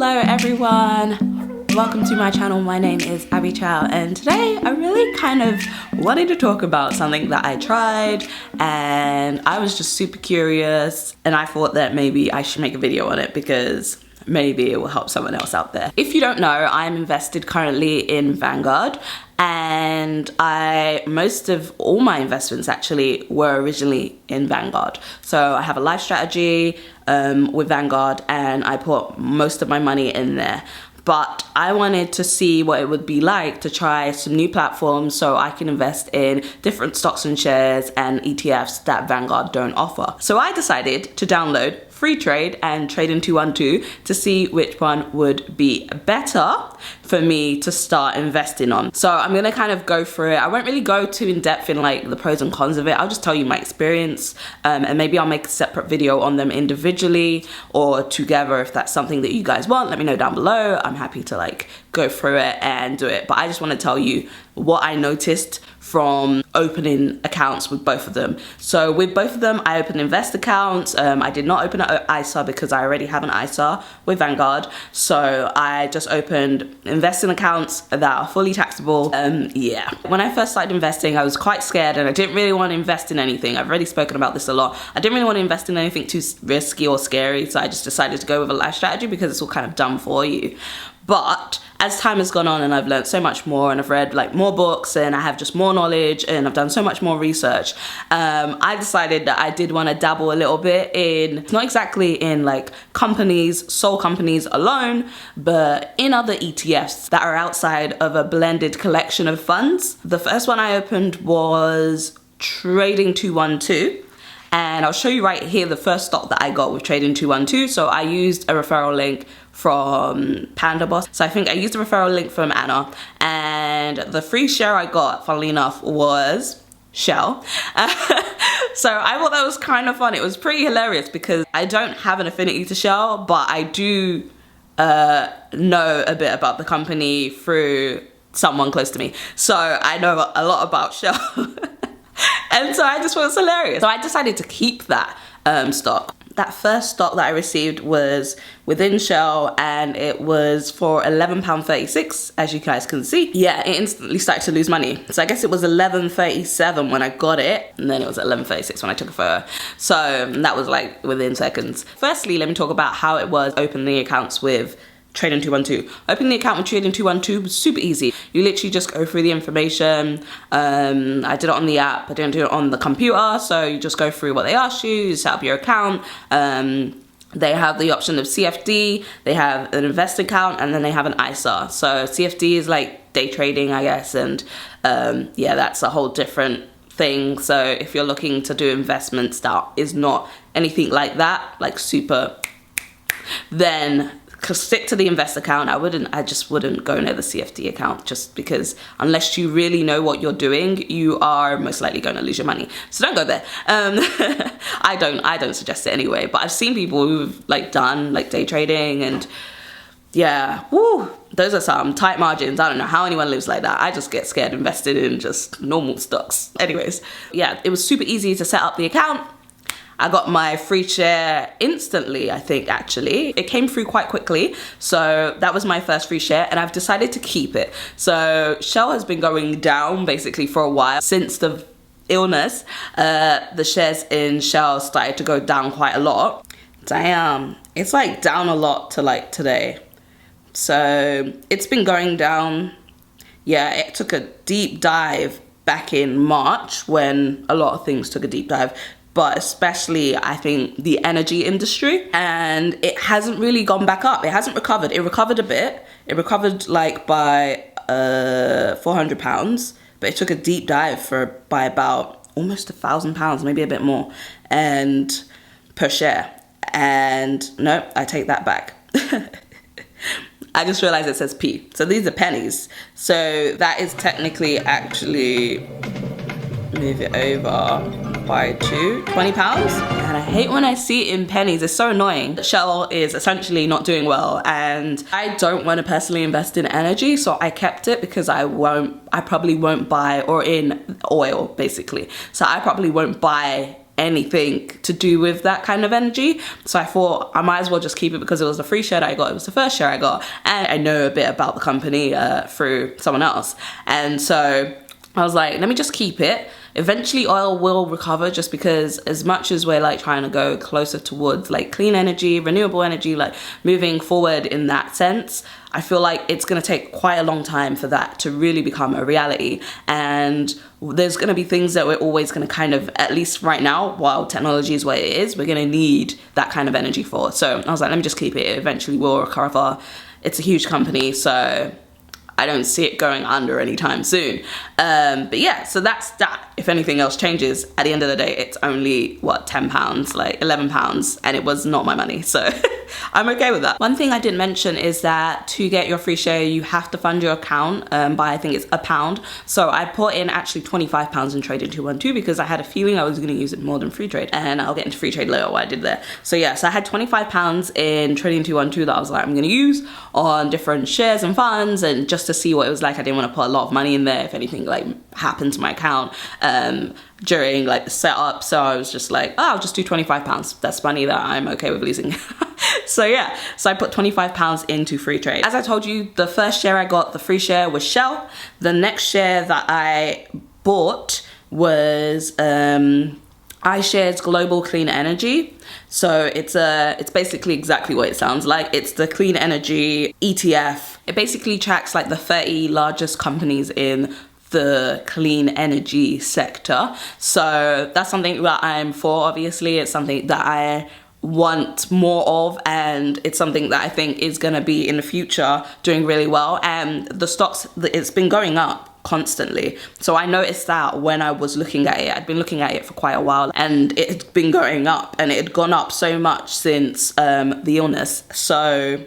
Hello everyone, welcome to my channel. My name is Abby Chow, and today I really kind of wanted to talk about something that I tried and I was just super curious, and I thought that maybe I should make a video on it because maybe it will help someone else out there. If you don't know, I'm invested currently in Vanguard, and most of all my investments actually were originally in Vanguard. So I have a life strategy with Vanguard, and I put most of my money in there. But I wanted to see what it would be like to try some new platforms so I can invest in different stocks and shares and ETFs that Vanguard don't offer. So I decided to download Freetrade and Trading 212 to see which one would be better for me to start investing on. So I'm gonna kind of go through it. I won't really go too in depth in like the pros and cons of it. I'll just tell you my experience, and maybe I'll make a separate video on them individually or together if that's something that you guys want. Let me know down below. I'm happy to like go through it and do it, but I just want to tell you what I noticed from opening accounts with both of them. So with both of them, I opened invest accounts. I did not open an ISA because I already have an ISA with Vanguard. So I just opened investing accounts that are fully taxable. Yeah. When I first started investing, I was quite scared and I didn't really want to invest in anything. I've already spoken about this a lot. I didn't really want to invest in anything too risky or scary. So I just decided to go with a life strategy because it's all kind of done for you. But as time has gone on and I've learned so much more and I've read like more books and I have just more knowledge and I've done so much more research, I decided that I did want to dabble a little bit in, not exactly in like companies, sole companies alone, but in other ETFs that are outside of a blended collection of funds. The first one I opened was Trading 212. And I'll show you right here the first stock that I got with Trading 212. So I used a referral link from Panda Boss. So I think I used a referral link from Anna, and the free share I got, funnily enough, was Shell. So I thought that was kind of fun. It was pretty hilarious because I don't have an affinity to Shell, but I do know a bit about the company through someone close to me. So I know a lot about Shell. And so I just thought it was hilarious. So I decided to keep that stock. That first stock that I received was within Shell, and it was for £11.36, as you guys can see. Yeah, it instantly started to lose money. So I guess it was £11.37 when I got it, and then it was £11.36 when I took a photo. So that was like within seconds. Firstly, let me talk about how it was opening the accounts with Trading 212. Opening the account with Trading 212 was super easy. You literally just go through the information. I did it on the app. I didn't do it on the computer. So you just go through what they ask you. You set up your account. They have the option of CFD. They have an invest account, and then they have an ISA. So CFD is like day trading, I guess. And yeah, that's a whole different thing. So if you're looking to do investments that is not anything like that, like super, then stick to the invest account. I just wouldn't go near the CFD account, just because unless you really know what you're doing, you are most likely going to lose your money. So don't go there. I don't suggest it anyway, but I've seen people who've like done like day trading, and yeah, woo, those are some tight margins. I don't know how anyone lives like that. I just get scared invested in just normal stocks. Anyways, yeah, it was super easy to set up the account. I got my free share instantly, I think, actually. It came through quite quickly. So that was my first free share, and I've decided to keep it. So Shell has been going down basically for a while. Since the illness, the shares in Shell started to go down quite a lot. Damn, it's like down a lot to like today. So it's been going down. Yeah, it took a deep dive back in March when a lot of things took a deep dive, but especially I think the energy industry, and it hasn't really gone back up. It hasn't recovered. It recovered a bit. It recovered like by £400, but it took a deep dive by about almost £1,000, maybe a bit more, and per share. And no, I take that back. I just realized it says P. So these are pennies. So that is technically actually, move it over by £20. And I hate when I see it in pennies. It's so annoying. Shell is essentially not doing well, and I don't want to personally invest in energy, so I kept it because I probably won't buy, or in oil basically. So I probably won't buy anything to do with that kind of energy. So I thought I might as well just keep it because it was the free share that I got. It was the first share I got. And I know a bit about the company through someone else. And so I was like, let me just keep it. Eventually oil will recover, just because as much as we're like trying to go closer towards like clean energy, renewable energy, like moving forward in that sense, I feel like it's going to take quite a long time for that to really become a reality. And there's going to be things that we're always going to kind of, at least right now, while technology is what it is, we're going to need that kind of energy for. So I was like, let me just keep it. It eventually will recover. It's a huge company, so I don't see it going under anytime soon. But yeah, so that's that. If anything else changes, at the end of the day, it's only, what, £10, like £11, and it was not my money. So I'm okay with that. One thing I didn't mention is that to get your free share, you have to fund your account by, I think it's £1. So I put in actually £25 in Trading 212 because I had a feeling I was going to use it more than Freetrade. And I'll get into Freetrade later, what I did there. So yeah, so I had £25 in Trading 212 that I was like, I'm going to use on different shares and funds, and just to see what it was like. I didn't want to put a lot of money in there if anything like happened to my account during like the setup. So I was just like, oh, I'll just do £25. That's money that I'm okay with losing. So yeah, so I put £25 into Freetrade. As I told you, the first share I got, the free share, was Shell. The next share that I bought was iShares Global Clean Energy. So it's basically exactly what it sounds like. It's the clean energy ETF. It basically tracks like the 30 largest companies in the clean energy sector. So that's something that I'm for, obviously. It's something that I want more of, and it's something that I think is going to be in the future doing really well. And the stocks, it's been going up constantly. So I noticed that when I was looking at it. I'd been looking at it for quite a while, and it had been going up, and it had gone up so much since the illness. So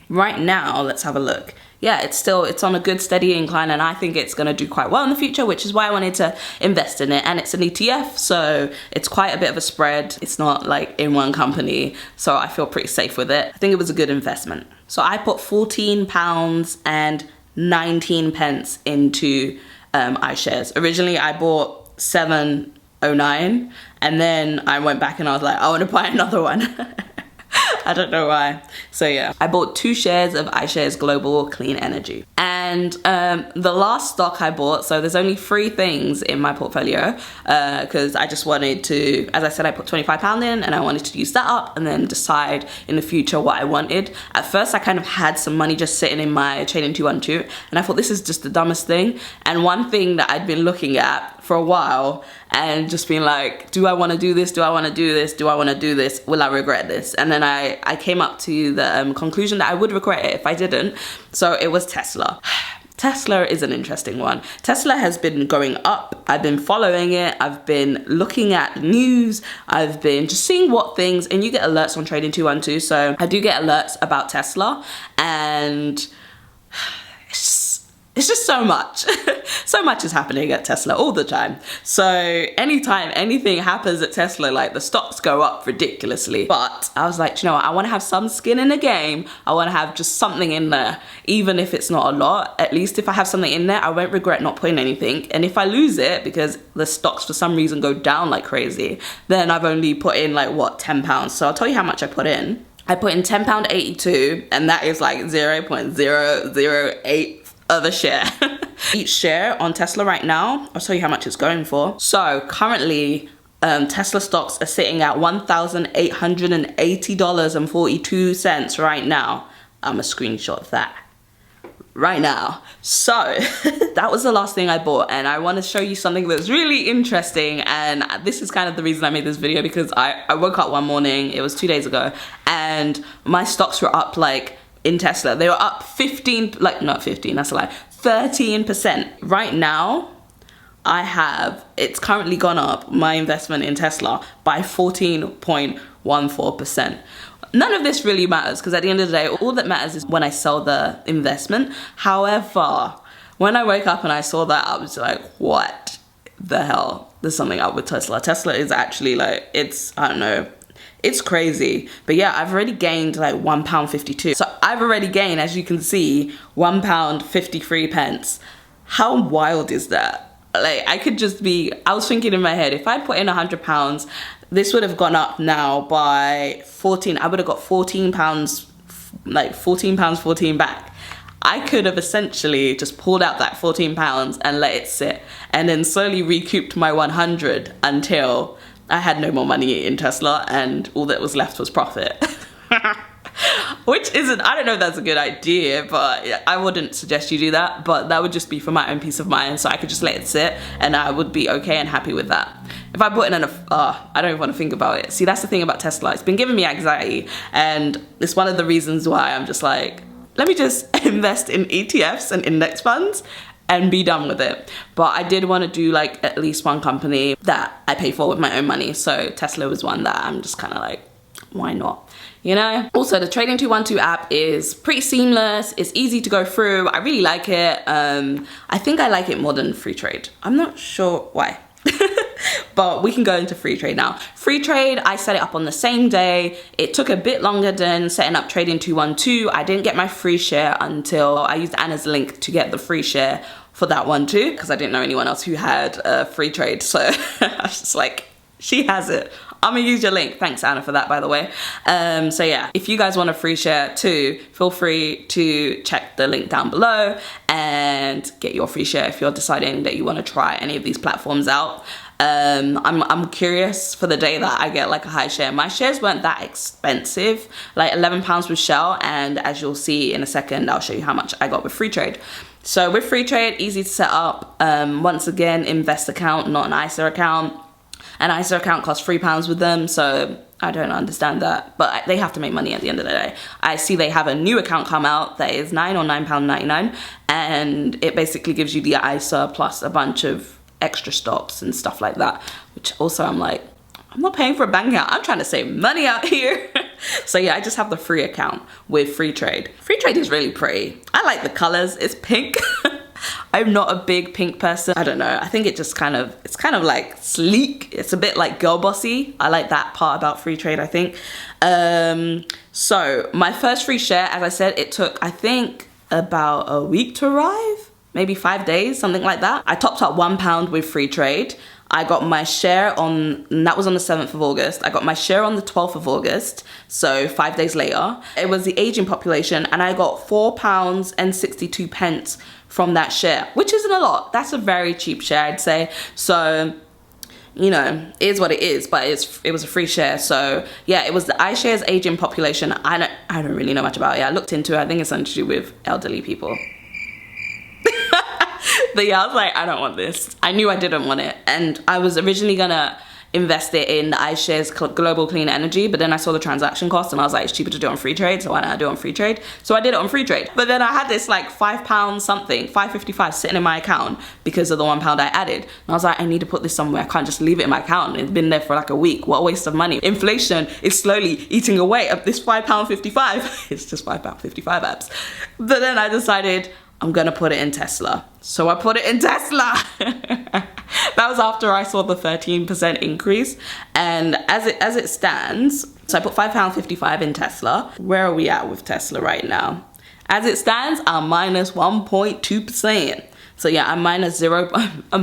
right now, let's have a look. Yeah, it's on a good steady incline, and I think it's going to do quite well in the future, which is why I wanted to invest in it. And it's an ETF, so it's quite a bit of a spread. It's not like in one company, so I feel pretty safe with it. I think it was a good investment. So I put £14 and 19 pence into iShares. Originally I bought 7.09, and then I went back and I was like, I want to buy another one. I don't know why. So yeah, I bought 2 shares of iShares Global Clean Energy. And the last stock I bought, so there's only 3 things in my portfolio, because I just wanted to, as I said, I put £25 in, and I wanted to use that up and then decide in the future what I wanted. At first I kind of had some money just sitting in my Trading 212, and I thought this is just the dumbest thing. And one thing that I'd been looking at for a while and just being like, do I want to do this? Do I want to do this? Do I want to do this? Will I regret this? And then I came up to the conclusion that I would regret it if I didn't. So it was Tesla. Tesla is an interesting one. Tesla has been going up. I've been following it. I've been looking at news. I've been just seeing what things, and you get alerts on Trading 212. So I do get alerts about Tesla, and it's just so much. So much is happening at Tesla all the time. So anytime anything happens at Tesla, like the stocks go up ridiculously. But I was like, you know what? I want to have some skin in the game. I want to have just something in there, even if it's not a lot. At least if I have something in there, I won't regret not putting anything. And if I lose it because the stocks for some reason go down like crazy, then I've only put in like, what, £10. So I'll tell you how much I put in. I put in £10.82, and that is like 0.008 of a share. Each share on Tesla right now, I'll tell you how much it's going for. So currently, Tesla stocks are sitting at $1,880.42 right now. I'm a screenshot of that right now. So that was the last thing I bought, and I want to show you something that's really interesting. And this is kind of the reason I made this video, because I woke up one morning, it was 2 days ago, and my stocks were up, like, in Tesla, they were up 13%. Right now, it's currently gone up, my investment in Tesla, by 14.14%. None of this really matters, because at the end of the day, all that matters is when I sell the investment. However, when I woke up and I saw that, I was like, what the hell? There's something up with Tesla. Tesla is actually like, I don't know, it's crazy. But yeah, I've already gained like £1.52. So I've already gained, as you can see, £1.53. How wild is that? like I could just be, I was thinking in my head, if I put in £100, this would have gone up now by 14. I would have got £14, like £14, 14 back. I could have essentially just pulled out that £14 and let it sit, and then slowly recouped my 100 until I had no more money in Tesla and all that was left was profit. Which isn't, I don't know if that's a good idea, but I wouldn't suggest you do that, but that would just be for my own peace of mind, so I could just let it sit and I would be okay and happy with that. If I put in I don't even want to think about it. See, that's the thing about Tesla. It's been giving me anxiety, and it's one of the reasons why I'm just like, let me just invest in ETFs and index funds and be done with it. But I did want to do like at least one company that I pay for with my own money. So Tesla was one that I'm just kind of like, why not? You know? Also, the Trading 212 app is pretty seamless. It's easy to go through. I really like it. I think I like it more than Freetrade. I'm not sure why. But we can go into Freetrade now. Freetrade, I set it up on the same day. It took a bit longer than setting up Trading 212. I didn't get my free share until I used Anna's link to get the free share for that one too, because I didn't know anyone else who had Freetrade. So I was just like, she has it. I'm gonna use your link. Thanks, Anna, for that, by the way. So yeah, if you guys want a free share too, feel free to check the link down below and get your free share if you're deciding that you want to try any of these platforms out. I'm curious for the day that I get like a high share. My shares weren't that expensive, like £11 with Shell, and as you'll see in a second, I'll show you how much I got with Freetrade. So with Freetrade, easy to set up. Once again, invest account, not an ISA account. An ISA account costs £3 with them, so I don't understand that, but they have to make money at the end of the day. I see they have a new account come out that is £9 or £9.99, and it basically gives you the ISA plus a bunch of extra stocks and stuff like that, which also I'm like, I'm not paying for a bank account. I'm trying to save money out here. So yeah, I just have the free account with Freetrade. Freetrade is really pretty. I like the colors. It's pink. I'm not a big pink person. I don't know. I think it just it's kind of like sleek. It's a bit like girl bossy. I like that part about Freetrade, I think. So my first free share, as I said, it took, I think, about a week to arrive. Maybe 5 days, something like that. I topped up £1 with Freetrade. I got my share on, and that was on the 7th of August. I got my share on the 12th of August, so 5 days later. It was the aging population, and I got £4.62 from that share, which isn't a lot. That's a very cheap share, I'd say. So, you know, it is what it is, but it was a free share. So yeah, it was the iShares aging population. I don't really know much about it. I looked into it. I think it's something to do with elderly people. But yeah, I was like, I don't want this. I knew I didn't want it. And I was originally gonna invest it in the iShares Global Clean Energy, but then I saw the transaction cost and I was like, it's cheaper to do it on Freetrade, so why not do it on Freetrade? So I did it on Freetrade. But then I had this like £5 something, £5.55 sitting in my account because of the £1 I added. And I was like, I need to put this somewhere. I can't just leave it in my account. It's been there for like a week. What a waste of money. Inflation is slowly eating away at this £5.55. It's just £5.55 apps. But then I decided, I'm gonna put it in Tesla. So I put it in Tesla. That was after I saw the 13% increase. And as it stands, so I put £5.55 in Tesla. Where are we at with Tesla right now? As it stands, I'm minus 1.2%. So yeah, I'm minus 0.12% or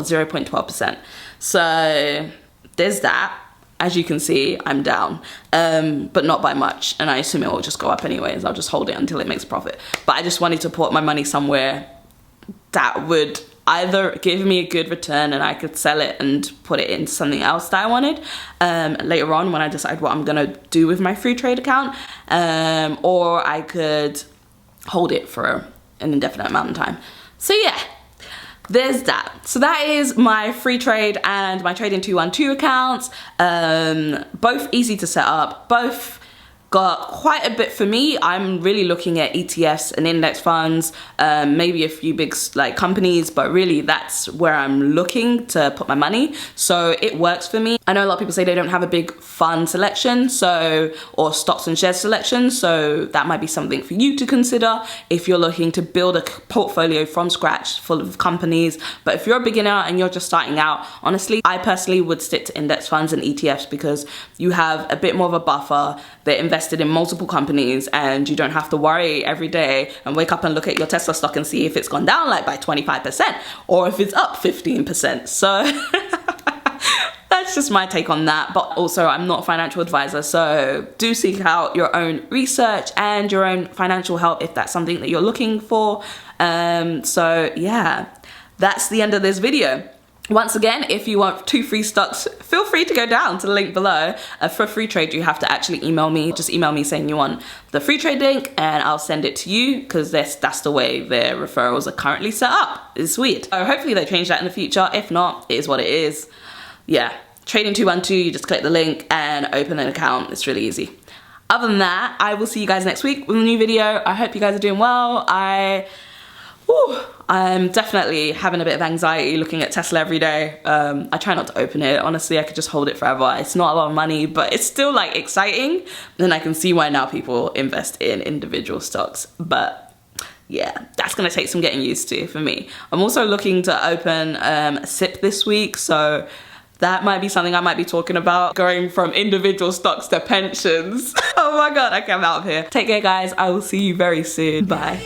0.12%. So there's that. As you can see, I'm down, but not by much, and I assume it will just go up anyways. I'll just hold it until it makes profit. But I just wanted to put my money somewhere that would either give me a good return and I could sell it and put it into something else that I wanted later on when I decide what I'm gonna do with my Freetrade account, or I could hold it for an indefinite amount of time. So yeah, there's that. So that is my Freetrade and my Trading 212 accounts. Both easy to set up, both got quite a bit for me. I'm really looking at ETFs and index funds, maybe a few big like companies, but really that's where I'm looking to put my money. So it works for me. I know a lot of people say they don't have a big fund selection, or stocks and shares selection, so that might be something for you to consider if you're looking to build a portfolio from scratch full of companies. But if you're a beginner and you're just starting out, honestly, I personally would stick to index funds and ETFs because you have a bit more of a buffer. they're invested in multiple companies and you don't have to worry every day and wake up and look at your Tesla stock and see if it's gone down like by 25% or if it's up 15%. So that's just my take on that. But also, I'm not a financial advisor, so do seek out your own research and your own financial help if that's something that you're looking for. So yeah, that's the end of this video. Once again, if you want 2 free stocks, feel free to go down to the link below. For Freetrade, you have to actually email me. Just email me saying you want the Freetrade link and I'll send it to you, because that's the way their referrals are currently set up. It's weird. So hopefully they change that in the future. If not, it is what it is. Yeah, Trading 212, you just click the link and open an account. It's really easy. Other than that, I will see you guys next week with a new video. I hope you guys are doing well. I'm definitely having a bit of anxiety looking at Tesla every day. I try not to open it. Honestly, I could just hold it forever. It's not a lot of money, but it's still like exciting. And I can see why now people invest in individual stocks. But yeah, that's gonna take some getting used to for me. I'm also looking to open a SIP this week, so that might be something I might be talking about, going from individual stocks to pensions. Oh my God, okay, I'm out of here. Take care, guys. I will see you very soon. Bye.